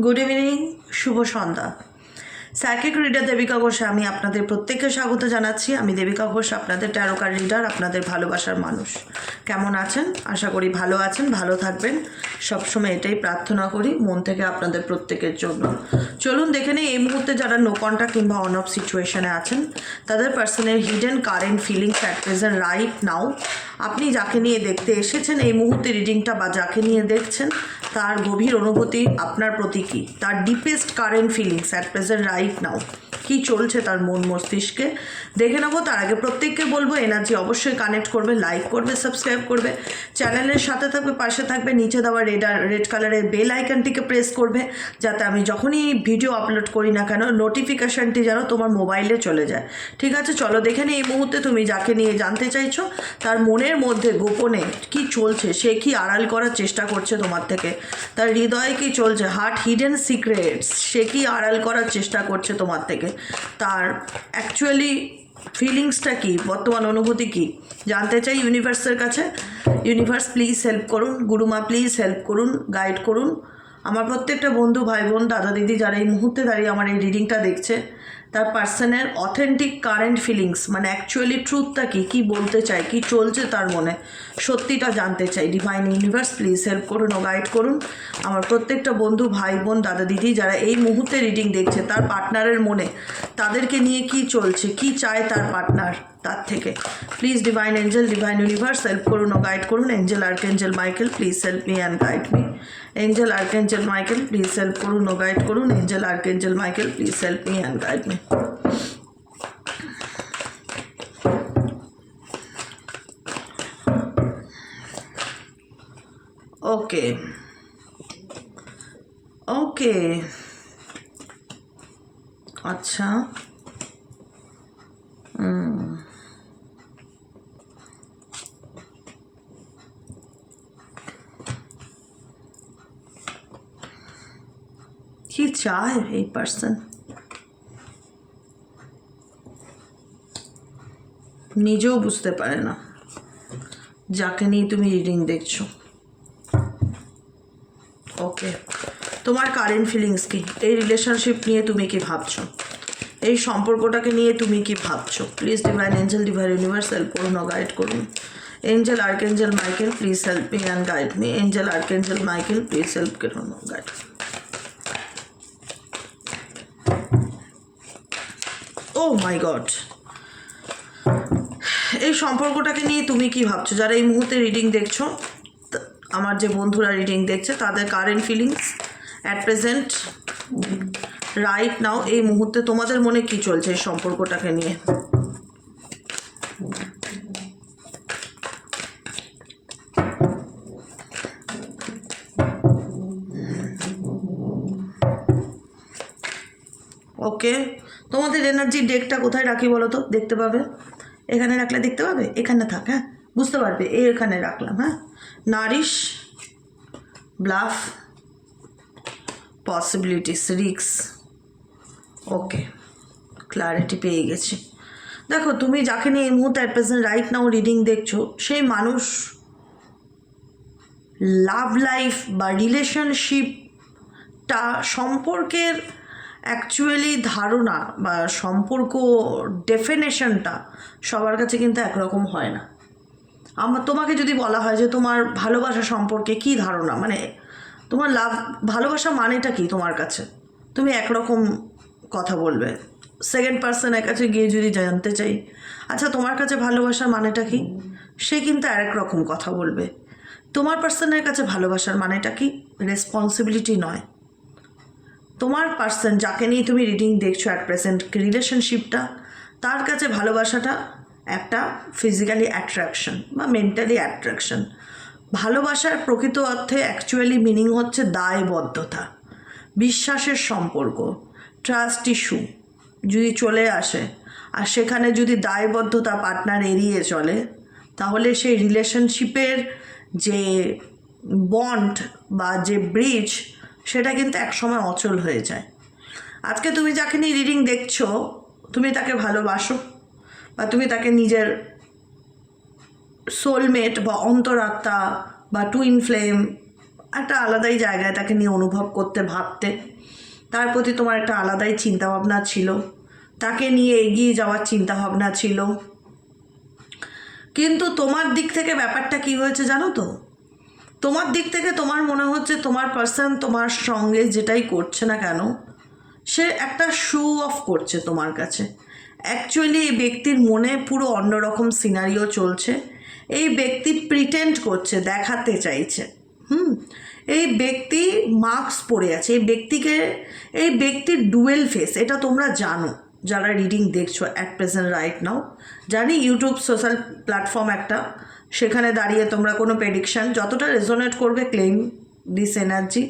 Good evening, শুভ সন্ধ্যা। Psychic reader Devika ঘোষে আমি আপনাদের প্রত্যেককে স্বাগত জানাচ্ছি। আমি দেবিকা ঘোষ, আপনাদের ট্যারো কার্ড রিডার, আপনাদের ভালোবাসার মানুষ। কেমন আছেন? আশা করি ভালো আছেন, ভালো থাকবেন। সবসময় এটাই প্রার্থনা করি মন থেকে আপনাদের প্রত্যেকের জন্য। চলুন দেখে নিই এই মুহূর্তে যারা নো কন্ট্যাক্ট কিংবা অন অফ সিচুয়েশনে আছেন তাদের personal hidden current feelings at present right নাও। আপনি যাকে নিয়ে দেখতে এসেছেন এই মুহূর্তে রিডিংটা বা যাকে নিয়ে দেখছেন তার গভীর অনুভূতি আপনার প্রতি কী, তার deepest current feelings at present right now কী চলছে তার মন মস্তিষ্কে দেখে নেবো। তার আগে প্রত্যেককে বলবো এনার্জি অবশ্যই কানেক্ট করবে, লাইক করবে, সাবস্ক্রাইব করবে, চ্যানেলের সাথে থাকবে, পাশে থাকবে, নিচে দেওয়া রেড কালারের বেল আইকনটিকে প্রেস করবে যাতে আমি যখনই ভিডিও আপলোড করি না কেন নোটিফিকেশানটি যেন তোমার মোবাইলে চলে যায়। ঠিক আছে, চলো দেখে নিই এই মুহূর্তে তুমি যাকে নিয়ে জানতে চাইছো তার মনের মধ্যে গোপনে কি চলছে, সে কি আড়াল করার চেষ্টা করছে তোমার থেকে, তার হৃদয়ে কি চলছে, হার্ট হিডেন সিক্রেটস, সে কি আড়াল করার চেষ্টা করছে তোমার থেকে, তার অ্যাকচুয়ালি ফিলিংসটা কি, বর্তমান অনুভূতি কি জানতে চাই ইউনিভার্সের কাছে। ইউনিভার্স প্লিজ হেল্প করুন, গুরুমা প্লিজ হেল্প করুন, গাইড করুন। আমার প্রত্যেকটা বন্ধু, ভাই বোন, দাদা দিদি যারা এই মুহূর্তে দাঁড়িয়ে আমার এই রিডিংটা দেখছে তার পার্সনের অথেন্টিক কারেন্ট ফিলিংস মানে অ্যাকচুয়ালি ট্রুথটা কী বলতে চায়, কী চলছে তার মনে, সত্যিটা জানতে চাই। ডিভাইন ইউনিভার্স প্লিজ হেল্প করুন ও গাইড করুন আমার প্রত্যেকটা বন্ধু, ভাই বোন, দাদা দিদি যারা এই মুহূর্তে রিডিং দেখছে তার পার্টনারের মনে, তাদেরকে নিয়ে কি চলছে, কি চায় তার পার্টনার তার থেকে। Please divine angel, divine universe help করুন ও গাইড করুন। Angel archangel Michael please help me and guide me. Angel archangel Michael please help করুন ও গাইড করুন। Angel archangel Michael please help me and guide me. Okay okay, আচ্ছা, কি চায় এই পার্সন, নিজেও বুঝতে পারে না যাকে নিয়ে তুমি রিডিং দেখছো। ওকে, তোমার কারেন্ট ফিলিংস কি, এই রিলেশনশিপ নিয়ে তুমি কি ভাবছো, এই সম্পর্কটাকে নিয়ে তুমি কি ভাবছো। Please divine angel, divine universe help করুন ও গাইড করুন। Angel archangel Michael please help me and guide me. Angel archangel Michael please help করুন ও গাইড। ও মাই গড, এই সম্পর্কটাকে নিয়ে তুমি কি ভাবছো যারা এই মুহূর্তে রিডিং দেখছো, আমার যে বন্ধুরা রিডিং দেখছে তাদের current feelings at present right নাও এই মুহূর্তে তোমাদের মনে কি চলছে এই সম্পর্কটাকে নিয়ে। ওকে, তোমাদের এনার্জি ডেকটা কোথায় রাখি বলো তো, দেখতে পাবে, এখানে রাখলে দেখতে পাবে, এখানে থাক, হ্যাঁ বুঝতে পারবে, এখানে রাখলাম, হ্যাঁ। নারিশ, ব্লাফ, পসিবিলিটিস, রিক্স। ওকে, ক্লারিটি পেয়ে গেছি। দেখো তুমি যাকে নিয়ে এই মুহূর্তে at present right now reading দেখছো সেই মানুষ লাভ লাইফ বা রিলেশনশিপটা সম্পর্কের অ্যাকচুয়ালি ধারণা বা সম্পর্ক ডেফিনেশনটা সবার কাছে কিন্তু একরকম হয় না। তোমাকে যদি বলা হয় যে তোমার ভালোবাসা সম্পর্কে কী ধারণা, মানে তোমার ভালোবাসা মানেটা কি তোমার কাছে, তুমি একরকম কথা বলবে। সেকেন্ড পার্সনের কাছে গিয়ে যদি জানতে চাই আচ্ছা তোমার কাছে ভালোবাসার মানেটা কি, সে কিন্তু আরেক রকম কথা বলবে। তোমার পার্সনের কাছে ভালোবাসার মানেটা কি, রেসপন্সিবিলিটি নয়। তোমার পার্সন যাকে নিয়ে তুমি রিডিং দেখছো অ্যাট প্রেজেন্ট রিলেশনশিপটা, তার কাছে ভালোবাসাটা একটা ফিজিক্যালি অ্যাট্রাকশন বা মেন্টালি অ্যাট্রাকশন। ভালোবাসার প্রকৃত অর্থে অ্যাকচুয়ালি মিনিং হচ্ছে দায়বদ্ধতা, বিশ্বাসের সম্পর্ক, ট্রাস্ট ইস্যু যদি চলে আসে আর সেখানে যদি দায়বদ্ধতা পার্টনার এড়িয়ে চলে তাহলে সেই রিলেশনশিপের যে বন্ড বা যে ব্রিজ সেটা কিন্তু একসময় অচল হয়ে যায়। আজকে তুমি যাকে নিয়ে রিডিং দেখছো তুমি তাকে ভালোবাসো বা তুমি তাকে নিজের সোলমেট বা অন্তরাত্মা বা টুইন ফ্লেম একটা আলাদাই জায়গায় তাকে নিয়ে অনুভব করতে, ভাবতে, তার প্রতি তোমার একটা আলাদাই চিন্তাভাবনা ছিল, তাকে নিয়ে এগিয়ে যাওয়ার চিন্তাভাবনা ছিল। কিন্তু তোমার দিক থেকে ব্যাপারটা কি হয়েছে জানো তো, তোমার দিক থেকে তোমার মনে হচ্ছে তোমার পার্সন তোমার সঙ্গে যেটাই করছে না কেন সে একটা শো অফ করছে তোমার কাছে। অ্যাকচুয়ালি এই ব্যক্তির মনে পুরো অন্যরকম সিনারিও চলছে। এই ব্যক্তি প্রিটেন্ড করছে, দেখাতে চাইছে। এই ব্যক্তি মাস্ক পরে আছে। এই ব্যক্তির ডুয়েল ফেস, এটা তোমরা জানো যারা রিডিং দেখছো অ্যাট প্রেজেন্ট রাইট নাও। জানি ইউটিউব সোশ্যাল প্ল্যাটফর্ম একটা, সেখানে দাঁড়িয়ে তোমরা কোনো প্রেডিকশান যতটা রেজোনেট করবে ক্লেম দিস এনার্জি,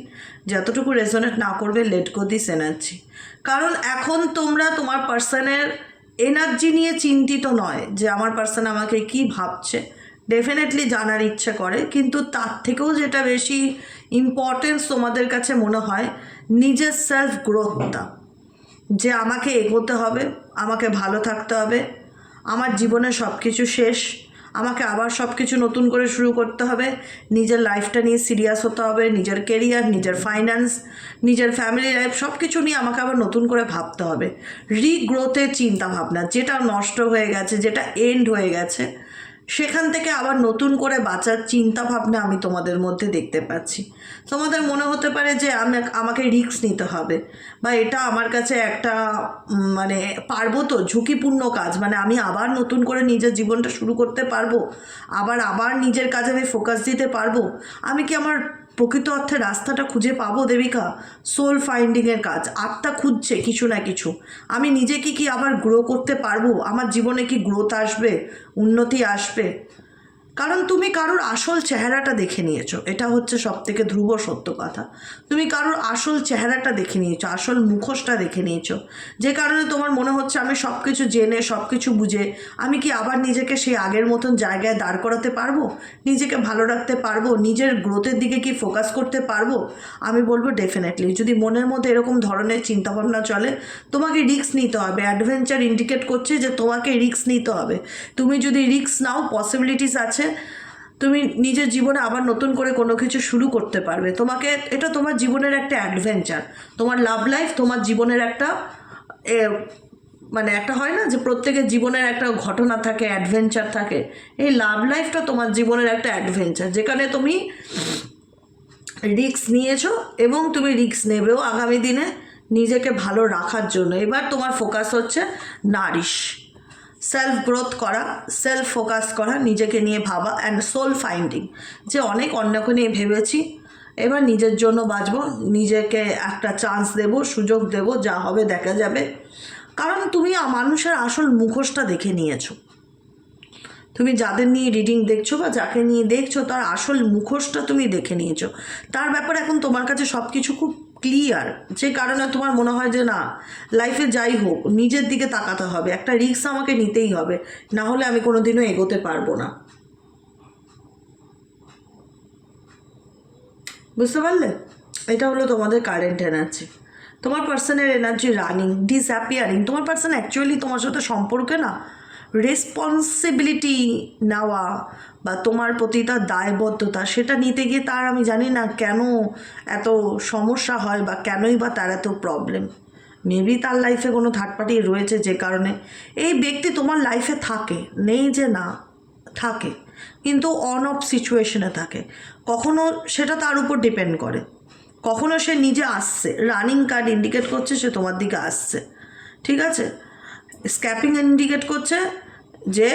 যতটুকু রেজোনেট না করবে লেট গো দিস এনার্জি। কারণ এখন তোমরা তোমার পার্সনের এনার্জি নিয়ে চিন্তিত নয় যে আমার পার্সন আমাকে কি ভাবছে, ডেফিনেটলি জানার ইচ্ছে করে, কিন্তু তার থেকেও যেটা বেশি ইম্পর্টেন্স তোমাদের কাছে মনে হয় নিজের সেলফ গ্রোথটা, যে আমাকে এগোতে হবে, আমাকে ভালো থাকতে হবে, আমার জীবনে সব কিছু শেষ, আমাকে আবার সব কিছু নতুন করে শুরু করতে হবে, নিজের লাইফটা নিয়ে সিরিয়াস হতে হবে, নিজের কেরিয়ার, নিজের ফাইন্যান্স, নিজের ফ্যামিলি লাইফ সব কিছু নিয়ে আমাকে আবার নতুন করে ভাবতে হবে। রিগ্রোথের চিন্তাভাবনা, যেটা নষ্ট হয়ে গেছে, যেটা এন্ড হয়ে গেছে, সেখান থেকে আবার নতুন করে বাঁচার চিন্তাভাবনা আমি তোমাদের মধ্যে দেখতে পাচ্ছি। তোমাদের মনে হতে পারে যে আমাকে রিস্ক নিতে হবে, বা এটা আমার কাছে একটা মানে পারবো তো, ঝুঁকিপূর্ণ কাজ, মানে আমি আবার নতুন করে নিজের জীবনটা শুরু করতে পারবো, আবার নিজের কাজে আমি ফোকাস দিতে পারবো, আমি কি আমার প্রকৃত অর্থে রাস্তাটা খুঁজে পাবো দেবিকা? সোল ফাইন্ডিংয়ের কাজ, আত্মা খুঁজছে কিছু না কিছু। আমি নিজেকে কি আবার গ্রো করতে পারবো? আমার জীবনে কি গ্রোথ আসবে, উন্নতি আসবে? কারণ তুমি কারোর আসল চেহারাটা দেখে নিয়েছো, এটা হচ্ছে সবথেকে ধ্রুব সত্য কথা। তুমি কারোর আসল চেহারাটা দেখে নিয়েছো, আসল মুখোশটা দেখে নিয়েছো, যে কারণে তোমার মনে হচ্ছে আমি সব কিছু জেনে, সব কিছু বুঝে আমি কি আবার নিজেকে সেই আগের মতন জায়গায় দাঁড় করাতে পারবো, নিজেকে ভালো রাখতে পারবো, নিজের গ্রোথের দিকে কি ফোকাস করতে পারবো? আমি বলবো ডেফিনেটলি। যদি মনের মধ্যে এরকম ধরনের চিন্তাভাবনা চলে, তোমাকে রিস্ক নিতে হবে। অ্যাডভেঞ্চার ইন্ডিকেট করছে যে তোমাকে রিস্ক নিতে হবে। তুমি যদি রিস্ক নাও, পসিবিলিটিস আছে তুমি নিজের জীবনে আবার নতুন করে কোনো কিছু শুরু করতে পারবে। তোমাকে, এটা তোমার জীবনের একটা অ্যাডভেঞ্চার, তোমার লাভ লাইফ তোমার জীবনের একটা মানে একটা হয় না যে প্রত্যেকের জীবনের একটা ঘটনা থাকে, অ্যাডভেঞ্চার থাকে, এই লাভ লাইফটা তোমার জীবনের একটা অ্যাডভেঞ্চার, যেখানে তুমি রিস্ক নিয়েছো এবং তুমি রিস্ক নেবেও আগামী দিনে নিজেকে ভালো রাখার জন্য। এবার তোমার ফোকাস হচ্ছে নারিশ, সেলফ গ্রোথ করা, সেলফ ফোকাস করা, নিজেকে নিয়ে ভাবা অ্যান্ড সোল ফাইন্ডিং, যে অনেক অন্যকে নিয়ে ভেবেছি, এবার নিজের জন্য বাঁচবো, নিজেকে একটা চান্স দেব, সুযোগ দেব, যা হবে দেখা যাবে। কারণ তুমি মানুষের আসল মুখোশটা দেখে নিয়েছো। তুমি যাদের নিয়ে রিডিং দেখছো বা যাকে নিয়ে দেখছো তার আসল মুখোশটা তুমি দেখে নিয়েছো। তার ব্যাপারে এখন তোমার কাছে সব কিছু খুব ক্লিয়ার, যে কারণে তোমার মনে হয় যে না, লাইফে যাই হোক নিজের দিকে তাকাতে হবে, একটা রিস্ক আমাকে নিতেই হবে, না হলে আমি কোনোদিনও এগোতে পারবো না। বুঝতে পারলে? এটা হলো তোমাদের কারেন্ট এনার্জি। তোমার পার্সনের এনার্জি রানিং, ডিসঅ্যাপিয়ারিং। তোমার পার্সন অ্যাকচুয়ালি তোমার সাথে সম্পর্কে না রেসপন্সিবিলিটি নেওয়া বা তোমার প্রতি তার দায়বদ্ধতা, সেটা নিতে গিয়ে তার আমি জানি না কেন এত সমস্যা হয় বা কেনই বা তার এত প্রবলেম। মেবি তার লাইফে কোনো থার্ড পার্টি রয়েছে, যে কারণে এই ব্যক্তি তোমার লাইফে থাকে, নেই যে না, থাকে, কিন্তু অন অফ সিচুয়েশনে থাকে। কখনো সেটা তার উপর ডিপেন্ড করে, কখনো সে নিজে আসছে, রানিং কার্ড ইন্ডিকেট করছে সে তোমার দিকে আসছে, ঠিক আছে। স্ক্যাপিং ইন্ডিকেট করছে যে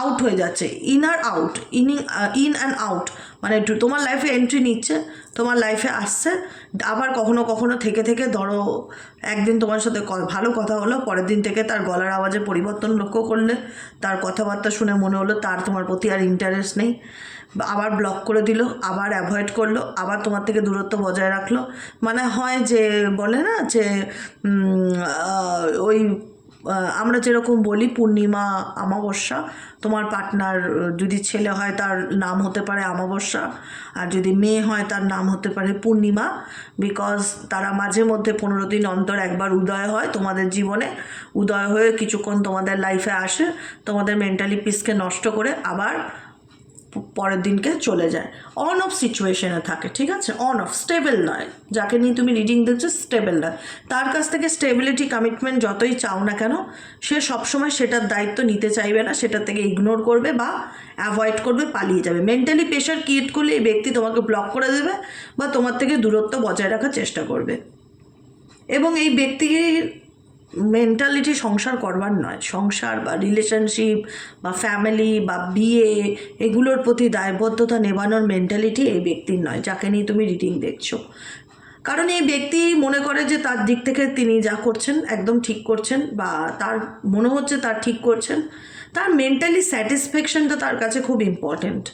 আউট হয়ে যাচ্ছে, inner out, in and out, মানে তোমার লাইফে এন্ট্রি নিচ্ছে, তোমার লাইফে আসছে। আবার কখনো কখনো থেকে থেকে ধরো একদিন তোমার সাথে ভালো কথা হলো, পরের দিন থেকে তার গলার আওয়াজে পরিবর্তন লক্ষ্য করলে, তার কথাবার্তা শুনে মনে হলো তার তোমার প্রতি আর ইন্টারেস্ট নেই, আবার ব্লক করে দিল, আবার অ্যাভয়েড করলো, আবার তোমার থেকে দূরত্ব বজায় রাখলো। মানে হয় যে বলে না যে ওই আমরা যেরকম বলি পূর্ণিমা অমাবস্যা, তোমার পার্টনার যদি ছেলে হয় তার নাম হতে পারে অমাবস্যা, আর যদি মেয়ে হয় তার নাম হতে পারে পূর্ণিমা, বিকজ তারা মাঝে মধ্যে 15 দিন অন্তর একবার উদয় হয় তোমাদের জীবনে, উদয় হয়ে কিছুক্ষণ তোমাদের লাইফে আসে, তোমাদের মেন্টালি পিসকে নষ্ট করে আবার পরের দিনকে চলে যায়, অন অফ সিচুয়েশনে থাকে, ঠিক আছে, অন অফ, স্টেবল নয়, যাকে নিয়ে তুমি রিডিং দেখছো স্টেবল নয়। তার কাছ থেকে স্টেবিলিটি কমিটমেন্ট যতই চাও না কেন, সে সবসময় সেটার দায়িত্ব নিতে চাইবে না, সেটার থেকে ইগনোর করবে বা অ্যাভয়েড করবে, পালিয়ে যাবে। মেন্টালি প্রেশার ক্রিয়েট করলে এই ব্যক্তি তোমাকে ব্লক করে দেবে বা তোমার থেকে দূরত্ব বজায় রাখার চেষ্টা করবে। এবং এই ব্যক্তির মেন্টালিটি সংসার করবার নয়, সংসার বা রিলেশনশিপ বা ফ্যামিলি বা বিয়ে এগুলোর প্রতি দায়বদ্ধতা নেবানোর মেন্টালিটি এই ব্যক্তির নয়, যাকে নিয়ে তুমি রিডিং দেখছো। কারণ এই ব্যক্তি মনে করে যে তার দিক থেকে তিনি যা করছেন একদম ঠিক করছেন, বা তার মনে হচ্ছে তার ঠিক করছেন, তার মেন্টালি স্যাটিসফ্যাকশনটা তার কাছে খুব ইম্পর্টেন্ট।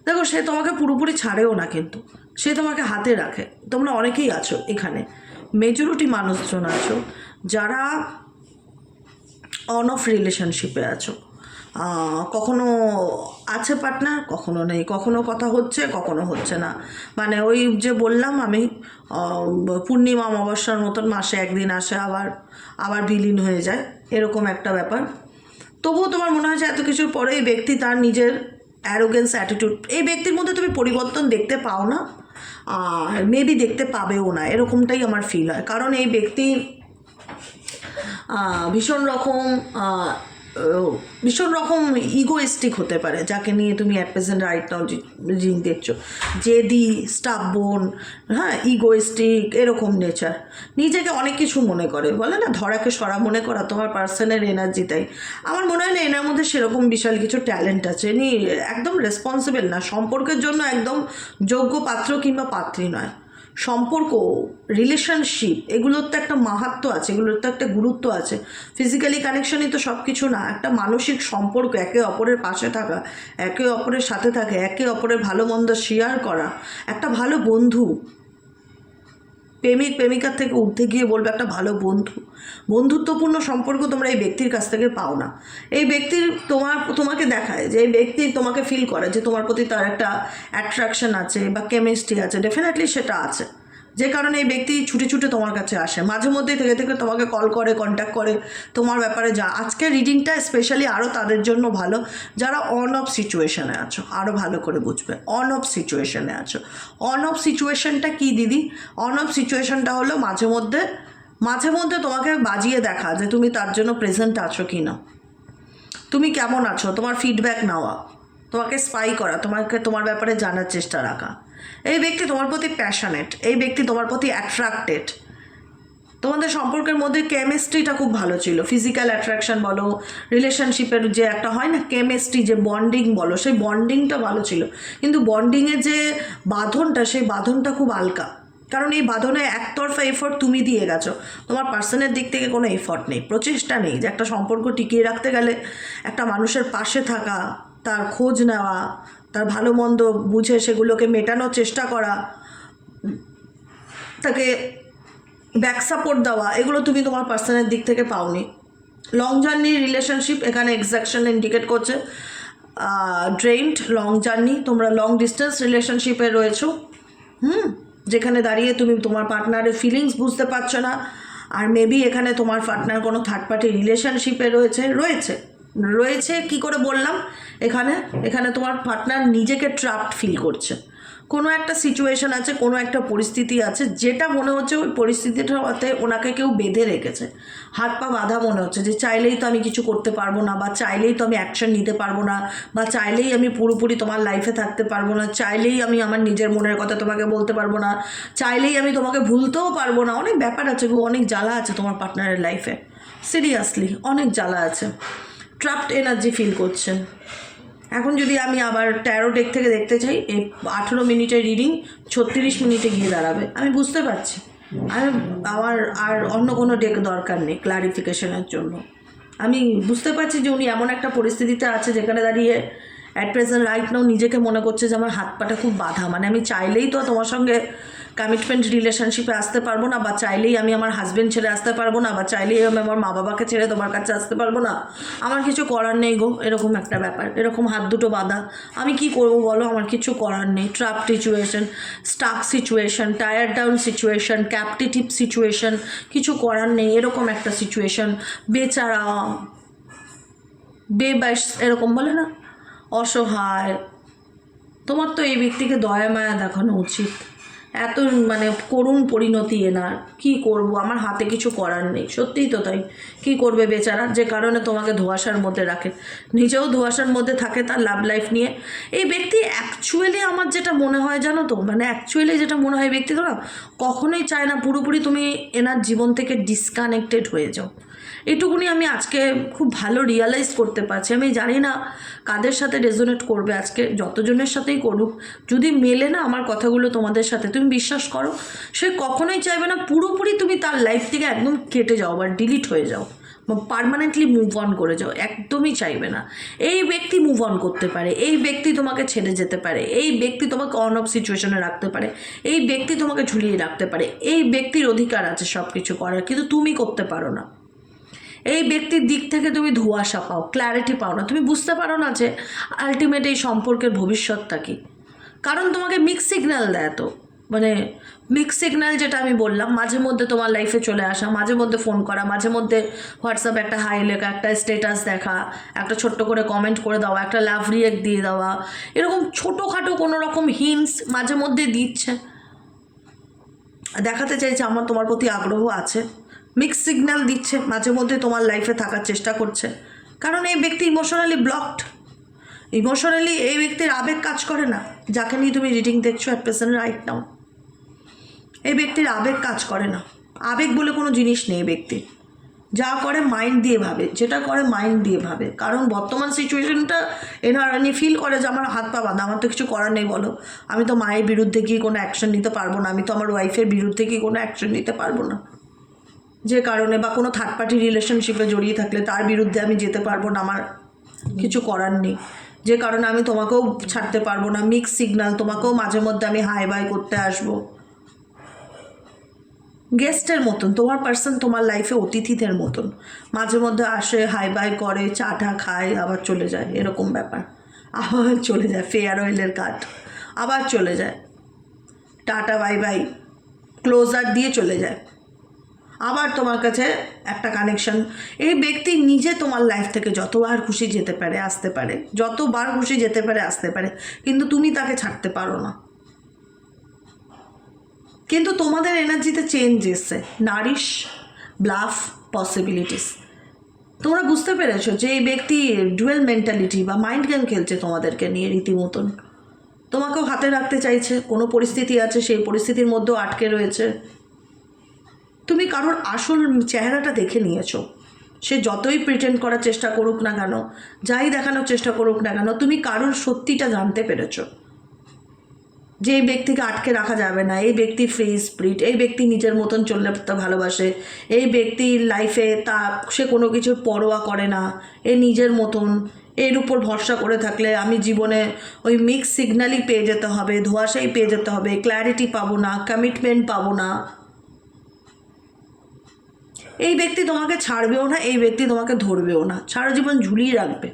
দেখো, সে তোমাকে পুরোপুরি ছাড়েও না, কিন্তু সে তোমাকে হাতে রাখে। তোমরা অনেকেই আছো এখানে, মেজরিটি মানুষজন আছো যারা অন অফ রিলেশনশিপে আছো। কখনো আছে পার্টনার, কখনো নেই, কখনো কথা হচ্ছে, কখনো হচ্ছে না। মানে ওই যে বললাম আমি, পূর্ণিমা অমাবস্যার মতন মাসে একদিন আসে, আবার বিলীন হয়ে যায়, এরকম একটা ব্যাপার। তবুও তোমার মনে হয় যে এত কিছুর পরে এই ব্যক্তি তার নিজের অ্যারোগেন্স অ্যাটিটিউড, এই ব্যক্তির মধ্যে তুমি পরিবর্তন দেখতে পাও না, আর মেবি দেখতে পাবেও না, এরকমটাই আমার ফিল হয়। কারণ এই ব্যক্তি ভীষণ রকম ইগোয়েস্টিক হতে পারে, যাকে নিয়ে তুমি at present right now reading দেখছো। জেদি, স্টাবন, হ্যাঁ, ইগোয়েস্টিক, এরকম নেচার, নিজেকে অনেক কিছু মনে করে, বলে না ধরাকে সরা মনে করা, তোমার পার্সনের এনার্জিটাই। আমার মনে হয় না এনার মধ্যে সেরকম বিশাল কিছু ট্যালেন্ট আছে, ইনি একদম রেসপন্সিবল না, সম্পর্কের জন্য একদম যোগ্য পাত্র কিংবা পাত্রী নয়। সম্পর্ক, রিলেশনশিপ, এগুলোর তো একটা মাহাত্ম্য আছে, এগুলোর তো একটা গুরুত্ব আছে। ফিজিক্যালি কানেকশনই তো সব কিছু না, একটা মানসিক সম্পর্ক, একে অপরের পাশে থাকা, একে অপরের সাথে থাকা, একে অপরের ভালো মন্দ শেয়ার করা, একটা ভালো বন্ধু, প্রেমিক প্রেমিকার থেকে উঠতে গিয়ে বলবে একটা ভালো বন্ধু, বন্ধুত্বপূর্ণ সম্পর্ক তোমরা এই ব্যক্তির কাছ থেকে পাও না। এই ব্যক্তির তোমাকে দেখায় যে এই ব্যক্তি তোমাকে ফিল করে যে তোমার প্রতি তার একটা অ্যাট্রাকশন আছে বা কেমিস্ট্রি আছে, ডেফিনেটলি সেটা আছে, যে কারণে এই ব্যক্তি ছুটে ছুটে তোমার কাছে আসে, মাঝে মধ্যেই থেকে থেকে তোমাকে কল করে, কন্ট্যাক্ট করে তোমার ব্যাপারে। আজকের রিডিংটা স্পেশালি আরও তাদের জন্য ভালো যারা অন অফ সিচুয়েশনে আছো, আরও ভালো করে বুঝবে অন অফ সিচুয়েশনে আছো। অন অফ সিচুয়েশনটা কি দিদি? অন অফ সিচুয়েশনটা হলো মাঝে মধ্যে তোমাকে বাজিয়ে দেখা যে তুমি তার জন্য প্রেজেন্ট আছো কি না, তুমি কেমন আছো, তোমার ফিডব্যাক নেওয়া, তোমাকে স্পাই করা, তোমার ব্যাপারে জানার চেষ্টা রাখা। এই ব্যক্তি তোমার প্রতি প্যাশনেট, এই ব্যক্তি তোমার প্রতি অ্যাট্রাক্টেড, তোমাদের সম্পর্কের মধ্যে কেমিস্ট্রিটা খুব ভালো ছিল, ফিজিক্যাল অ্যাট্রাকশন বলো, রিলেশনশিপের যে একটা হয় না কেমিস্ট্রি, যে বন্ডিং বলো, সেই বন্ডিংটা ভালো ছিল। কিন্তু বন্ডিংয়ের যে বাঁধনটা, সেই বাঁধনটা খুব হালকা, কারণ এই বাঁধনে একতরফা এফোর্ট তুমি দিয়ে গেছো, তোমার পার্সনের দিক থেকে কোনো এফোর্ট নেই, প্রচেষ্টা নেই যে একটা সম্পর্ক টিকিয়ে রাখতে গেলে একটা মানুষের পাশে থাকা, তার খোঁজ নেওয়া, তার ভালো মন্দ বুঝে সেগুলোকে মেটানোর চেষ্টা করা, তাকে ব্যাক সাপোর্ট দেওয়া, এগুলো তুমি তোমার পার্সনের দিক থেকে পাওনি। লং জার্নি রিলেশনশিপ এখানে এক্সাকশন ইন্ডিকেট করছে, ড্রেইনড লং জার্নি, তোমরা লং ডিস্টেন্স রিলেশনশিপে রয়েছো, যেখানে দাঁড়িয়ে তুমি তোমার পার্টনারের ফিলিংস বুঝতে পারছো না। আর মেবি এখানে তোমার পার্টনার কোনো থার্ড পার্টি রিলেশনশিপে রয়েছে কি করে বললাম, এখানে তোমার পার্টনার নিজেকে ট্র্যাপড ফিল করছে, কোনো একটা সিচুয়েশন আছে, কোনো একটা পরিস্থিতি আছে, যেটা মনে হচ্ছে ওই পরিস্থিতিটাতে ওনাকে কেউ বেঁধে রেখেছে, হাত পা বাঁধা মনে হচ্ছে, যে চাইলেই তো আমি কিছু করতে পারবো না, বা চাইলেই তো আমি অ্যাকশন নিতে পারবো না, বা চাইলেই আমি পুরোপুরি তোমার লাইফে থাকতে পারবো না, চাইলেই আমি আমার নিজের মনের কথা তোমাকে বলতে পারবো না, চাইলেই আমি তোমাকে ভুলতেও পারবো না। অনেক ব্যাপার আছে গো, অনেক জ্বালা আছে তোমার পার্টনারের লাইফে, সিরিয়াসলি অনেক জ্বালা আছে, ট্র্যাপড এনার্জি ফিল করছেন। এখন যদি আমি আবার 13 ডেক থেকে দেখতে চাই, এই 18 মিনিটের রিডিং 36 মিনিটে গিয়ে দাঁড়াবে, আমি বুঝতে পারছি। আমার আর অন্য কোনো ডেক দরকার নেই ক্লারিফিকেশনের জন্য। আমি বুঝতে পারছি যে উনি এমন একটা পরিস্থিতিতে আছে যেখানে দাঁড়িয়ে অ্যাট প্রেজেন্ট রাইট নাও নিজেকে মনে করছে যে আমার হাত পাটা খুব বাঁধা, মানে আমি চাইলেই তো তোমার সঙ্গে কমিটমেন্ট রিলেশনশিপে আসতে পারবো না, বা চাইলেই আমি আমার হাজব্যান্ড ছেড়ে আসতে পারবো না, বা চাইলেই আমি আমার মা বাবাকে ছেড়ে তোমার কাছে আসতে পারবো না, আমার কিছু করার নেই গো, এরকম একটা ব্যাপার, এরকম হাত দুটো বাঁধা, আমি কি করবো বলো, আমার কিছু করার নেই, trap situation, stuck situation, tied down situation, captive situation, কিছু করার নেই, এরকম একটা সিচুয়েশন, বেচারা, বেবাস, এরকম বলে না, অসহায়, তোমার তো এই ব্যক্তিকে দয়া মায়া দেখানো উচিত। এত মানে করুণ পরিণতি এনার, কি করব, আমার হাতে কিছু করার নেই। সত্যিই তো তাই, কি করবে বেচারা, যে কারণে তোমাকে ধোঁয়াশার মধ্যে রাখে, নিজেও ধোঁয়াশার মধ্যে থাকে তার লাভ লাইফ নিয়ে। এই ব্যক্তি অ্যাকচুয়ালি আমার যেটা মনে হয় জানো তো, মানে অ্যাকচুয়ালি যেটা মনে হয়, ব্যক্তি তো না কখনোই চায় না পুরোপুরি তুমি এনার জীবন থেকে ডিসকানেক্টেড হয়ে যাও। এটুকুনি আমি আজকে খুব ভালো রিয়ালাইজ করতে পারছি। আমি জানি না কাদের সাথে রেজোনেট করবে, আজকে যতজনের সাথেই করুক, যদি মেলে না আমার কথাগুলো তোমাদের সাথে, তুমি বিশ্বাস করো সে কখনোই চাইবে না পুরোপুরি তুমি তার লাইফ থেকে একদম কেটে যাও বা ডিলিট হয়ে যাও বা পার্মানেন্টলি মুভ অন করে যাও, একদমই চাইবে না। এই ব্যক্তি মুভ অন করতে পারে, এই ব্যক্তি তোমাকে ছেড়ে যেতে পারে, এই ব্যক্তি তোমাকে অন অফ সিচুয়েশনে রাখতে পারে, এই ব্যক্তি তোমাকে ঝুলিয়ে রাখতে পারে, এই ব্যক্তির অধিকার আছে সব কিছু করার, কিন্তু তুমি করতে পারো না। এই ব্যক্তির দিক থেকে তুমি ধোঁয়াশা পাও, ক্ল্যারিটি পাও না, তুমি বুঝতে পারো না যে আলটিমেট এই সম্পর্কের ভবিষ্যৎটা কী। কারণ তোমাকে মিক্স সিগন্যাল দেয়, তো মানে মিক্স সিগন্যাল যেটা আমি বললাম, মাঝে মধ্যে তোমার লাইফে চলে আসা, মাঝে মধ্যে ফোন করা, মাঝে মধ্যে হোয়াটসঅ্যাপে একটা হাই লেখা, একটা স্ট্যাটাস দেখা, একটা ছোট্ট করে কমেন্ট করে দেওয়া, একটা লাভ রিয়েক্ট দিয়ে দেওয়া, এরকম ছোটোখাটো কোনো রকম হিন্টস মাঝে মধ্যে দিচ্ছে, দেখাতে চাইছে আমার তোমার প্রতি আগ্রহ আছে, মিক্স সিগন্যাল দিচ্ছে, মাঝে মধ্যে তোমার লাইফে থাকার চেষ্টা করছে। কারণ এই ব্যক্তি ইমোশনালি ব্লকড, ইমোশনালি এই ব্যক্তির আবেগ কাজ করে না। যাকে নিয়ে তুমি রিডিং দেখছো অ্যাট প্রেজেন্ট রাইট নাও, এই ব্যক্তির আবেগ কাজ করে না। আবেগ বলে কোনো জিনিস নেই এই ব্যক্তির, যা করে মাইন্ড দিয়ে ভাবে, যেটা করে মাইন্ড দিয়ে ভাবে। কারণ বর্তমান সিচুয়েশনটা এনারানি ফিল করে যে আমার হাত পা বাঁধা, আমার তো কিছু করার নেই, বলো আমি তো মায়ের বিরুদ্ধে গিয়ে কোনো অ্যাকশন নিতে পারবো না, আমি তো আমার ওয়াইফের বিরুদ্ধে গিয়ে কোনো অ্যাকশন নিতে পারবো না, যে কারণে বা কোনো থার্ড পার্টি রিলেশনশিপে জড়িয়ে থাকলে তার বিরুদ্ধে আমি যেতে পারবো না, আমার কিছু করার নেই, যে কারণে আমি তোমাকেও ছাড়তে পারবো না। মিক্স সিগন্যাল, তোমাকেও মাঝে মধ্যে আমি হাই বাই করতে আসবো, গেস্টের মতন তোমার পার্সন তোমার লাইফে অতিথিদের মতন মাঝে মধ্যে আসে, হাই বাই করে, চা টা খায়, আবার চলে যায়, এরকম ব্যাপার। আবার চলে যায়, ফেয়ার অয়েলের কাট, আবার চলে যায়, টাটা বাই বাই, ক্লোজার দিয়ে চলে যায়, আবার তোমার কাছে একটা কানেকশন। এই ব্যক্তি নিজে তোমার লাইফ থেকে যতবার খুশি যেতে পারে আসতে পারে, যতবার খুশি যেতে পারে আসতে পারে, কিন্তু তুমি তাকে ছাড়তে পারো না। কিন্তু তোমাদের এনার্জিতে চেঞ্জ এসছে, নারিশ, ব্লাফ, পসিবিলিটিস। তোমরা বুঝতে পেরেছো যে এই ব্যক্তি ডুয়েল মেন্টালিটি বা মাইন্ড গেম খেলছে তোমাদেরকে নিয়ে রীতিমতন, তোমাকেও হাতে রাখতে চাইছে। কোনো পরিস্থিতি আছে, সেই পরিস্থিতির মধ্যেও আটকে রয়েছে। তুমি কারোর আসল চেহারাটা দেখে নিয়েছো, সে যতই প্রিটেন্ড করার চেষ্টা করুক না কেন, যাই দেখানোর চেষ্টা করুক না কেন, তুমি কারোর সত্যিটা জানতে পেরেছো যে এই ব্যক্তিকে আটকে রাখা যাবে না, এই ব্যক্তি ফ্রি স্পিরিট, এই ব্যক্তি নিজের মতন চলতে ভালোবাসে, এই ব্যক্তির লাইফে সে কোনো কিছুর পরোয়া করে না, এ নিজের মতন, এর উপর ভরসা করে থাকলে আমি জীবনে ওই মিক্স সিগন্যালই পেয়ে যেতে হবে, ধোঁয়াশাই পেয়ে যেতে হবে, ক্ল্যারিটি পাবো না, কমিটমেন্ট পাবো না। এই ব্যক্তি তোমাকে ছাড়বেও না, এই ব্যক্তি তোমাকে ধরবেও না, সারা জীবন ঝুলিয়ে রাখবে,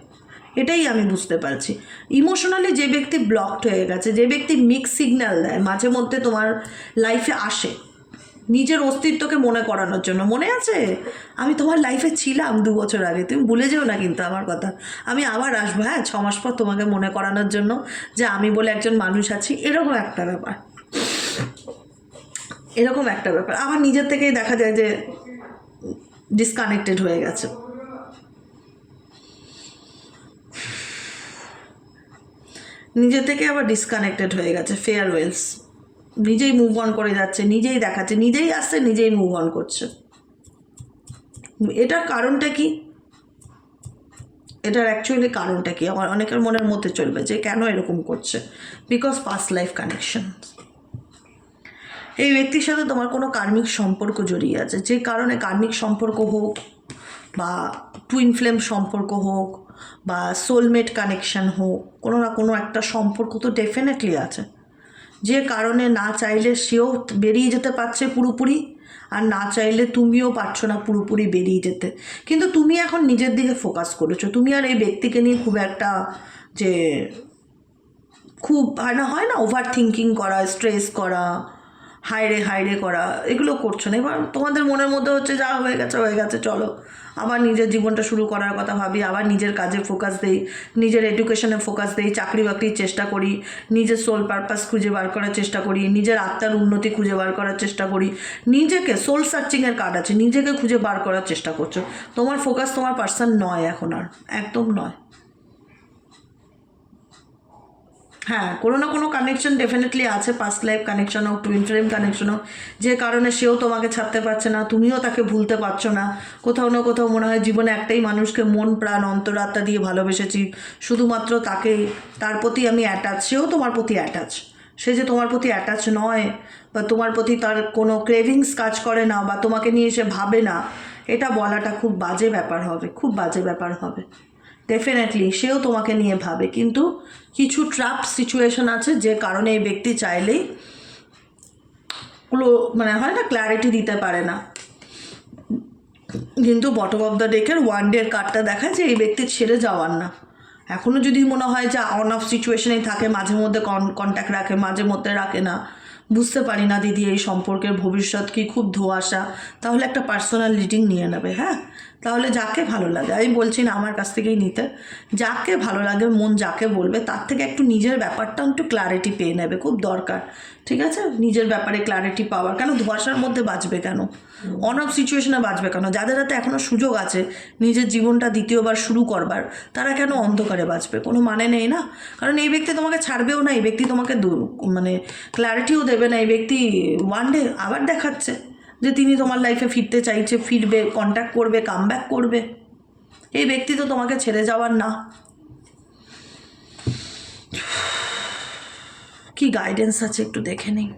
এটাই আমি বুঝতে পারছি। ইমোশনালি যে ব্যক্তি ব্লকড হয়ে গেছে, যে ব্যক্তি মিক্স সিগন্যাল দেয়, মাঝে মধ্যে তোমার লাইফে আসে নিজের অস্তিত্বকে মনে করানোর জন্য, মনে আছে আমি তোমার লাইফে ছিলাম 2 বছর আগে, তুমি ভুলে যেও না কিন্তু আমার কথা, আমি আবার আসবো, হ্যাঁ 6 মাস পর তোমাকে মনে করানোর জন্য যে আমি বলে একজন মানুষ আছি, এরকম একটা ব্যাপার, এরকম একটা ব্যাপার। আমার নিজের থেকেই দেখা যায় যে ডিসকানেক্টেড হয়ে গেছে। নিজে থেকে আবার ডিসকানেক্টেড হয়ে গেছে, ফেয়ারওয়েলস, নিজেই মুভ অন করে যাচ্ছে, নিজেই দেখাচ্ছে, নিজেই আসছে, নিজেই মুভ অন করছে। এটার কারণটা কি, এটার অ্যাকচুয়ালি কারণটা কি আমার অনেকের মনের মধ্যে চলবে যে কেন এরকম করছে, বিকজ পাস্ট লাইফ কানেকশন। এই ব্যক্তির সাথে তোমার কোনো কার্মিক সম্পর্ক জড়িয়ে আছে, যে কারণে কার্মিক সম্পর্ক হোক বা টুইন ফ্লেম সম্পর্ক হোক বা সোলমেট কানেকশন হোক, কোনো না কোনো একটা সম্পর্ক তো ডেফিনেটলি আছে, যে কারণে না চাইলে সেও বেরিয়ে যেতে পারছে পুরোপুরি, আর না চাইলে তুমিও পারছো না পুরোপুরি বেরিয়ে যেতে। কিন্তু তুমি এখন নিজের দিকে ফোকাস করেছো, তুমি আর এই ব্যক্তিকে নিয়ে খুব একটা যে খুব হয় না ওভার থিঙ্কিং করা, স্ট্রেস করা, হাইরে করা, এগুলো করছো না। এবার তোমাদের মনের মধ্যে হচ্ছে যা হয়ে গেছে, চলো আবার নিজের জীবনটা শুরু করার কথা ভাবি, আবার নিজের কাজে ফোকাস দেই, নিজের এডুকেশনে ফোকাস দেই, চাকরি বাকরির চেষ্টা করি, নিজের সোল পারপাস খুঁজে বার করার চেষ্টা করি, নিজের আত্মার উন্নতি খুঁজে বার করার চেষ্টা করি, নিজেকে সোল সার্চিংয়ের কার্ড আছে, নিজেকে খুঁজে বার করার চেষ্টা করছো। তোমার ফোকাস তোমার পার্সন নয় এখন আর, একদম নয়। হ্যাঁ, কোনো না কোনো কানেকশন ডেফিনেটলি আছে, পাস্ট লাইফ কানেকশন হোক, টুইন ফ্লেম কানেকশন হোক, যে কারণে সেও তোমাকে ছাড়তে পারছে না, তুমিও তাকে ভুলতে পারছো না। কোথাও না কোথাও মনে হয় জীবনে একটাই মানুষকে মন প্রাণ অন্তরাত্মা দিয়ে ভালোবেসেছি, শুধুমাত্র তাকেই, তার প্রতি আমি অ্যাটাচ, সেও তোমার প্রতি অ্যাটাচ। সে যে তোমার প্রতি অ্যাটাচ নয় বা তোমার প্রতি তার কোনো ক্রেভিংস কাজ করে না বা তোমাকে নিয়ে সে ভাবে না, এটা বলাটা খুব বাজে ব্যাপার হবে, খুব বাজে ব্যাপার হবে। ডেফিনেটলি সেও তোমাকে নিয়ে ভাবে, কিন্তু কিছু ট্র্যাপ সিচুয়েশন আছে যে কারণে এই ব্যক্তি চাইলেই মানে হয় না, ক্ল্যারিটি দিতে পারে না। কিন্তু বটম অফ দ্য ডেকের ওয়ান ডের কার্ডটা দেখায় যে এই ব্যক্তি ছেড়ে যাওয়ার না। এখনও যদি মনে হয় যে অন অফ সিচুয়েশনেই থাকে, মাঝে মধ্যে কন্ট্যাক্ট রাখে, মাঝে মধ্যে রাখে না, বুঝতে পারি না দিদি এই সম্পর্কের ভবিষ্যৎ কি, খুব ধোঁয়াশা, তাহলে একটা পার্সোনাল রিডিং নিয়ে নেবে। হ্যাঁ, তাহলে যাকে ভালো লাগে, আমি বলছি না আমার কাছ থেকেই নিতে, যাকে ভালো লাগে, মন যাকে বলবে তার থেকে একটু নিজের ব্যাপারটা একটু ক্ল্যারিটি পেয়ে নেবে, খুব দরকার। ঠিক আছে, নিজের ব্যাপারে ক্ল্যারিটি পাওয়ার, কেন ধোঁয়াশার মধ্যে বাঁচবে, কেন অন অফ সিচুয়েশনে বাঁচবে, কেন যাদের হাতে এখনও সুযোগ আছে নিজের জীবনটা দ্বিতীয়বার শুরু করবার, তারা কেন অন্ধকারে বাঁচবে, কোনো মানে নেই না। কারণ এই ব্যক্তি তোমাকে ছাড়বেও না, এই ব্যক্তি তোমাকে মানে ক্ল্যারিটিও দেবে না। এই ব্যক্তি ওয়ান ডে আবার দেখাচ্ছে যে তিনি তোমার লাইফে ফিরতে চাইছে, ফিরবে, কন্ট্যাক্ট করবে, কামব্যাক করবে। এই ব্যক্তি তো তোমাকে ছেড়ে যাওয়ার না। কি গাইডেন্স আছে একটু দেখে নিই,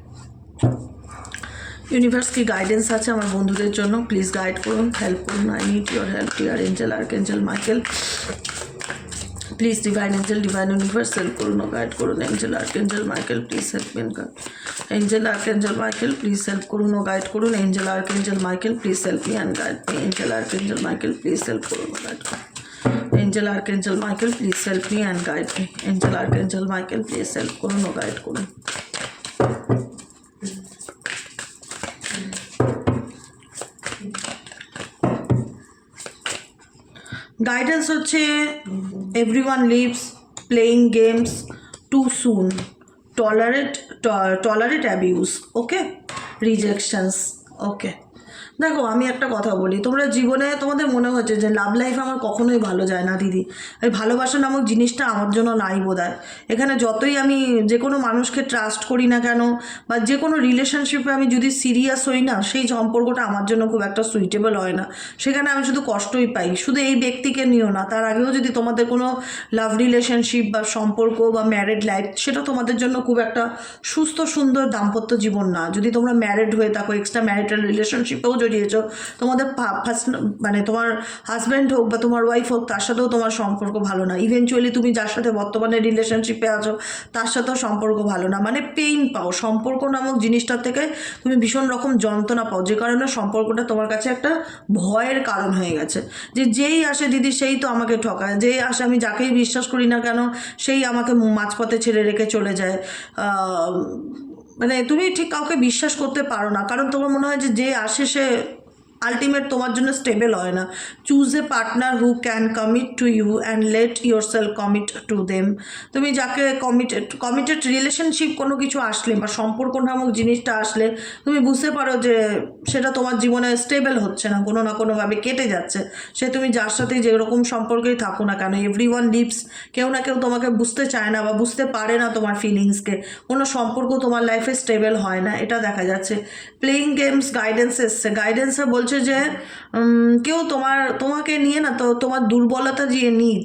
ইউনিভার্স কি গাইডেন্স আছে আমার বন্ধুদের জন্য, প্লিজ গাইড করুন, হেল্প করুন। I need your help, dear angel, archangel Michael, please divine angel, divine universe help করুন ও গাইড করুন। Angel archangel Michael please help me and guide, angel archangel Michael please help করুন ও গাইড করুন। Angel archangel Michael please help me and guide me. Angel archangel Michael please help করুন ও guide করুন। Angel archangel Michael please help me and guide me. Angel archangel Michael please help করুন ও guide করুন। Guidance হচ্ছে everyone lives playing games too soon, tolerate abuse, okay, rejections, okay. দেখো আমি একটা কথা বলি, তোমরা জীবনে তোমাদের মনে হচ্ছে যে লাভ লাইফ আমার কখনোই ভালো যায় না দিদি, এই ভালোবাসা নামক জিনিসটা আমার জন্য নাই বোধহয়। এখানে যতই আমি যে কোনো মানুষকে ট্রাস্ট করি না কেন বা যে কোনো রিলেশনশিপে আমি যদি সিরিয়াস হই না, সেই সম্পর্কটা আমার জন্য খুব একটা সুইটেবল হয় না, সেখানে আমি শুধু কষ্টই পাই। শুধু এই ব্যক্তিকে নিও না, তার আগেও যদি তোমাদের কোনো লাভ রিলেশনশিপ বা সম্পর্ক বা ম্যারিড লাইফ, সেটা তোমাদের জন্য খুব একটা সুস্থ সুন্দর দাম্পত্য জীবন না। যদি তোমরা ম্যারিড হয়ে থাকো, এক্সট্রা ম্যারিটাল রিলেশনশিপেও জড়িয়েছো, তোমাদের ফার্স্ট মানে তোমার হাজব্যান্ড হোক বা তোমার ওয়াইফ হোক, তার সাথেও তোমার সম্পর্ক ভালো না। ইভেনচুয়ালি তুমি যার সাথে বর্তমানে রিলেশনশিপে আছো তার সাথেও সম্পর্ক ভালো না, মানে পেইন পাও, সম্পর্ক নামক জিনিসটার থেকে তুমি ভীষণ রকম যন্ত্রণা পাও, যে কারণে সম্পর্কটা তোমার কাছে একটা ভয়ের কারণ হয়ে গেছে। যে যেই আসে দিদি সেই তো আমাকে ঠকায়, যেই আসে আমি যাকেই বিশ্বাস করি না কেন সেই আমাকে মাঝপথে ছেড়ে রেখে চলে যায়। মানে তুমি ঠিক কাউকে বিশ্বাস করতে পারো না, কারণ তোমার মনে হয় যে যে আসে সে আলটিমেট তোমার জন্য স্টেবল হয় না। Choose a partner who can commit to you and let yourself commit to them. তুমি যাকে কমিটেড রিলেশনশিপ কোনো কিছু আসলে বা সম্পর্ক নামক জিনিসটা আসলে তুমি বুঝতে পারো যে সেটা তোমার জীবনে স্টেবল হচ্ছে না, কোনো না কোনোভাবে কেটে যাচ্ছে। সে তুমি যার সাথে যেরকম সম্পর্কেই থাকো না কেন, এভরিওয়ান লিভস, কেউ না কেউ তোমাকে বুঝতে চায় না বা বুঝতে পারে না তোমার ফিলিংসকে। কোনো সম্পর্ক তোমার লাইফে স্টেবল হয় না, এটা দেখা যাচ্ছে। প্লেইং গেমস গাইডেন্স এসছে, গাইডেন্সে বলছে যে কেউ তোমাকে নিয়ে না, তো তোমার দুর্বলতা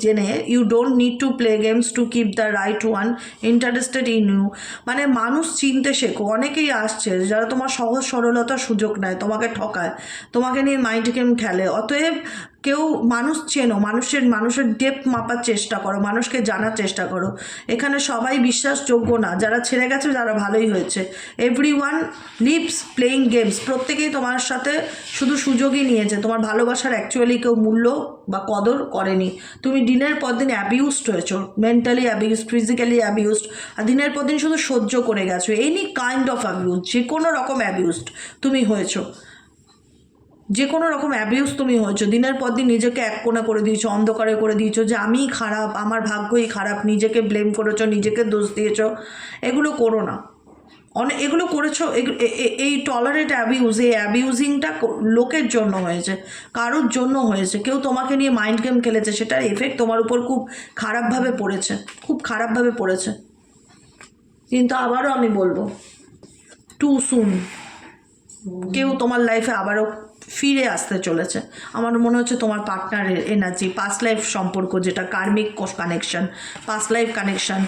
জেনে you don't need to play games to keep the right one interested in you. মানে মানুষ চিনতে শেখো, অনেকেই আসছে যারা তোমার সহজ সরলতার সুযোগ নেয়, তোমাকে ঠকায়, তোমাকে নিয়ে মাইন্ড গেম খেলে। অতএব কেউ মানুষ চেনো, মানুষের ডেপথ মাপার চেষ্টা করো, মানুষকে জানার চেষ্টা করো। এখানে সবাই বিশ্বাসযোগ্য না, যারা ছেড়ে গেছে যারা ভালোই হয়েছে। এভরিওয়ান লিভস প্লেইং গেমস, প্রত্যেকেই তোমার সাথে শুধু সুযোগই নিয়েছে, তোমার ভালোবাসার অ্যাকচুয়ালি কেউ মূল্য বা কদর করেনি। তুমি দিনের পর দিন অ্যাবিউজড হয়েছো, মেন্টালি অ্যাবিউজড, ফিজিক্যালি অ্যাবিউজড, আর দিনের পর দিন শুধু সহ্য করে গেছো। এনি কাইন্ড অফ অ্যাবিউজ, যে কোনো রকম অ্যাবিউজড তুমি হয়েছো, যে কোনো রকম অ্যাবিউজ তুমি হয়েছো। দিনের পর দিন নিজেকে এক কোণা করে দিয়েছো, অন্ধকারে করে দিয়েছো, যে আমিই খারাপ, আমার ভাগ্যই খারাপ, নিজেকে ব্লেম করেছো, নিজেকে দোষ দিয়েছো। এগুলো করো না, এগুলো করেছো। এই টলারেট অ্যাবিউজ, এই অ্যাবিউজিংটা লোকের জন্য হয়েছে, কারোর জন্য হয়েছে। কেউ তোমাকে নিয়ে মাইন্ড গেম খেলেছে, সেটার এফেক্ট তোমার উপর খুব খারাপভাবে পড়েছে, খুব খারাপভাবে পড়েছে। কিন্তু আবারও আমি বলবো, টু সুন কেউ তোমার লাইফে আবারও ফিরে আসতে চলেছে। আমার মনে হচ্ছে তোমার পার্টনারের এনার্জি, পাস্ট লাইফ সম্পর্ক, যেটা কার্মিক কানেকশন, পাস্ট লাইফ কানেকশন।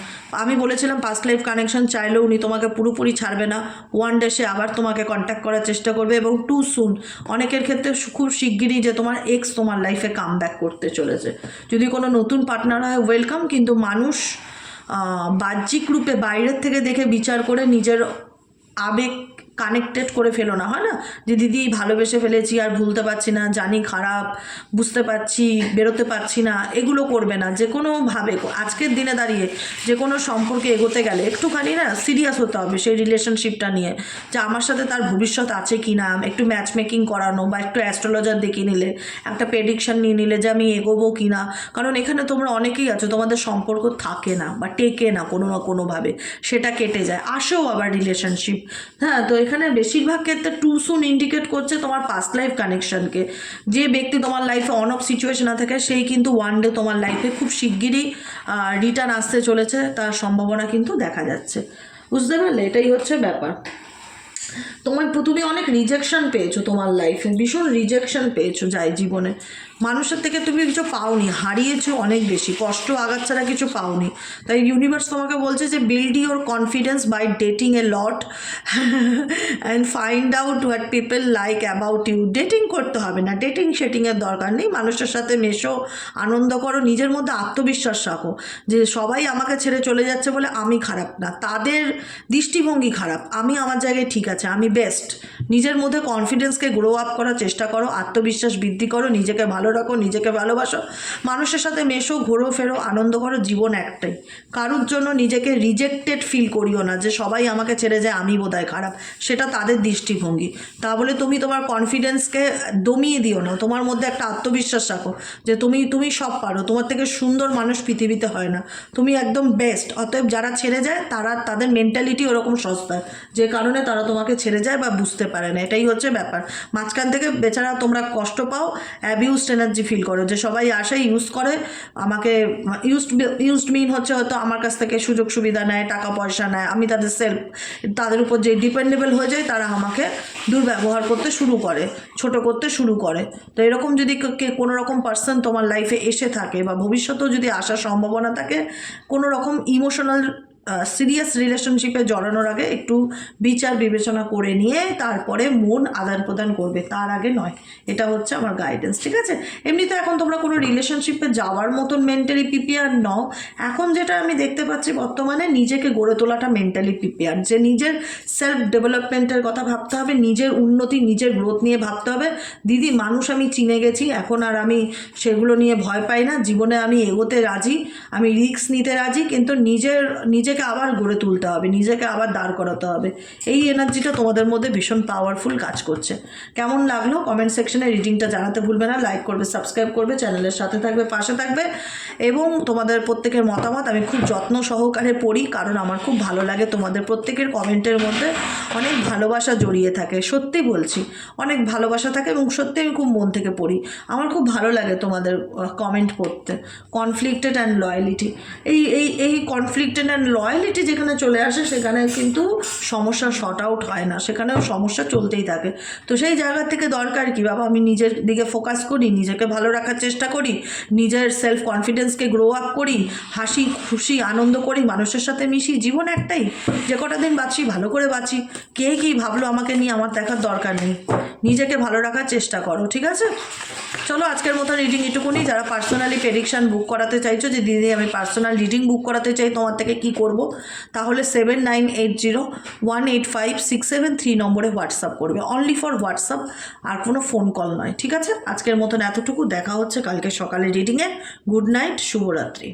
আমি বলেছিলাম পাস্ট লাইফ কানেকশন চাইলেও উনি তোমাকে পুরোপুরি ছাড়বে না, ওয়ান ডে সে আবার তোমাকে কন্ট্যাক্ট করার চেষ্টা করবে। এবং টু সুন, অনেকের ক্ষেত্রে খুব শিগগিরই যে তোমার এক্স তোমার লাইফে কাম ব্যাক করতে চলেছে। যদি কোনো নতুন পার্টনার হয় ওয়েলকাম, কিন্তু মানুষ বাহ্যিক রূপে বাইরের থেকে দেখে বিচার করে নিজের আবেগ কানেক্টেড করে ফেলো না, হয় না যে দিদি ভালোবেসে ফেলেছি আর ভুলতে পারছি না, জানি খারাপ, বুঝতে পারছি, বেরোতে পারছি না, এগুলো করবে না। যে কোনোভাবে আজকের দিনে দাঁড়িয়ে যে কোনো সম্পর্কে এগোতে গেলে একটুখানি না সিরিয়াস হতে হবে সেই রিলেশনশিপটা নিয়ে, যে আমার সাথে তার ভবিষ্যৎ আছে কি না। একটু ম্যাচ মেকিং করানো বা একটু অ্যাস্ট্রোলজার দেখিয়ে নিলে, একটা প্রেডিকশন নিয়ে নিলে যে আমি এগোবো কি না। কারণ এখানে তোমরা অনেকেই আছো তোমাদের সম্পর্ক থাকে না বা টেকে না, কোনো না কোনোভাবে সেটা কেটে যায়, আসেও আবার রিলেশনশিপ। হ্যাঁ, তো এখানে বেশিরভাগ ক্ষেত্রে টু সুন ইন্ডিকেট করছে তোমার পাস্ট লাইফ কানেকশনকে। যে ব্যক্তি তোমার লাইফে অন অফ সিচুয়েশন থাকে সেই কিন্তু ওয়ান ডে তোমার লাইফে খুব শিগগিরই রিটার্ন আসতে চলেছে, তার সম্ভাবনা কিন্তু দেখা যাচ্ছে। বুঝতে পারলে, এটাই হচ্ছে ব্যাপার। তুমি অনেক রিজেকশন পেয়েছো তোমার লাইফে, ভীষণ রিজেকশন পেয়েছো যাই জীবনে। মানুষের থেকে তুমি কিছু পাওনি, হারিয়েছো অনেক বেশি, কষ্ট আঘাত ছাড়া কিছু পাওনি। তাই ইউনিভার্স তোমাকে বলছে যে build your confidence by dating a lot and find out what people like about you. Dating করতে হবে না, সেটিংয়ের দরকার নেই। মানুষের সাথে মেশো, আনন্দ করো, নিজের মধ্যে আত্মবিশ্বাস রাখো যে সবাই আমাকে ছেড়ে চলে যাচ্ছে বলে আমি খারাপ না, তাদের দৃষ্টিভঙ্গি খারাপ, আমি আমার জায়গায় ঠিক আছে, আমি বেস্ট। নিজের মধ্যে কনফিডেন্সকে গ্রো আপ করার চেষ্টা করো, আত্মবিশ্বাস বৃদ্ধি করো, নিজেকে ভালো রাখো, নিজেকে ভালোবাসো, মানুষের সাথে মেশো, ঘোরো ফেরো, আনন্দ করো। জীবন একটাই, কারোর জন্য নিজেকে রিজেক্টেড ফিল করিও না যে সবাই আমাকে ছেড়ে যায় আমি বোধহয় খারাপ, সেটা তাদের দৃষ্টিভঙ্গি। তা বলে তুমি তোমার কনফিডেন্সকে দমিয়ে দিও না, তোমার মধ্যে একটা আত্মবিশ্বাস রাখো যে তুমি সব পারো, তোমার থেকে সুন্দর মানুষ পৃথিবীতে হয় না, তুমি একদম বেস্ট। অতএব যারা ছেড়ে যায় তাদের মেন্টালিটি ওরকম সস্তা, যে কারণে তারা তোমাকে ছেড়ে যায় বা বুঝতে পারে না, এটাই হচ্ছে ব্যাপার। মাঝখান থেকে বেচারা তোমরা কষ্ট পাও, অ্যাবিউজড এনার্জি ফিল করো, যে সবাই আসে ইউজ করে আমাকে। ইউজড মিন হচ্ছে হয়তো আমার কাছ থেকে সুযোগ সুবিধা নেয়, টাকা পয়সা নেয়, আমি তাদের উপর যে ডিপেন্ডেবল হয়ে যায়, তারা আমাকে দুর্ব্যবহার করতে শুরু করে, ছোট করতে শুরু করে। তো এরকম যদি কোনো রকম পার্সন তোমার লাইফে এসে থাকে বা ভবিষ্যতেও যদি আসার সম্ভাবনা থাকে, কোনো রকম ইমোশনাল সিরিয়াস রিলেশনশিপে জড়ানোর আগে একটু বিচার বিবেচনা করে নিয়ে তারপরে মন আদান প্রদান করবে, তার আগে নয়। এটা হচ্ছে আমার গাইডেন্স, ঠিক আছে? এমনিতে এখন তোমরা কোনো রিলেশনশিপে যাওয়ার মতন মেন্টালি প্রিপেয়ার নও। এখন যেটা আমি দেখতে পাচ্ছি বর্তমানে, নিজেকে গড়ে তোলাটা মেন্টালি প্রিপেয়ার, যে নিজের সেলফ ডেভেলপমেন্টের কথা ভাবতে হবে, নিজের উন্নতি, নিজের গ্রোথ নিয়ে ভাবতে হবে। দিদি মানুষ আমি চিনে গেছি, এখন আর আমি সেগুলো নিয়ে ভয় পাই না, জীবনে আমি এগোতে রাজি, আমি রিস্ক নিতে রাজি, কিন্তু নিজেকে আবার গড়ে তুলতে হবে, নিজেকে আবার দাঁড় করাতে হবে। এই এনার্জিটা তোমাদের মধ্যে ভীষণ পাওয়ারফুল কাজ করছে। কেমন লাগলো কমেন্ট সেকশনে রিডিংটা জানাতে ভুলবে না। লাইক করবে, সাবস্ক্রাইব করবে, চ্যানেলের সাথে থাকবে, পাশে থাকবে। এবং তোমাদের প্রত্যেকের মতামত আমি খুব যত্ন সহকারে পড়ি, কারণ আমার খুব ভালো লাগে তোমাদের প্রত্যেকের কমেন্টের মধ্যে অনেক ভালোবাসা জড়িয়ে থাকে। সত্যি বলছি, অনেক ভালোবাসা থাকে এবং সত্যি আমি খুব মন থেকে পড়ি। আমার খুব ভালো লাগে তোমাদের কমেন্ট পড়তে। কনফ্লিক্টেড অ্যান্ড লয়ালিটি, এই কনফ্লিক্টেড অ্যান্ড লয়ালিটি যেখানে চলে আসে সেখানে কিন্তু সমস্যা শর্ট আউট হয় না, সেখানেও সমস্যা চলতেই থাকে। তো সেই জায়গা থেকে দরকার কি বাবা, আমি নিজের দিকে ফোকাস করি, নিজেকে ভালো রাখার চেষ্টা করি, নিজের সেলফ কনফিডেন্সকে গ্রো আপ করি, হাসি খুশি আনন্দ করি, মানুষের সাথে মিশি। জীবন একটাই, যে কটা দিন বাঁচি ভালো করে বাঁচি। কে কী ভাবলো আমাকে নিয়ে আমার দেখার দরকার নেই, নিজেকে ভালো রাখার চেষ্টা করো, ঠিক আছে? চলো আজকের মতো রিডিং এটুকুনি। যারা পার্সোনালি প্রেডিকশান বুক করাতে চাইছো যে দিদি আমি পার্সোনাল রিডিং বুক করাতে চাই তোমার থেকে কি করব, তাহলে 7980185673 নম্বরে হোয়াটসঅ্যাপ করবে। অনলি ফর হোয়াটসঅ্যাপ, আর কোনো ফোন কল নয়, ঠিক আছে? আজকের মতন এতটুকু, দেখা হচ্ছে কালকে সকালে রিডিংয়ে। গুড নাইট, শুভরাত্রি।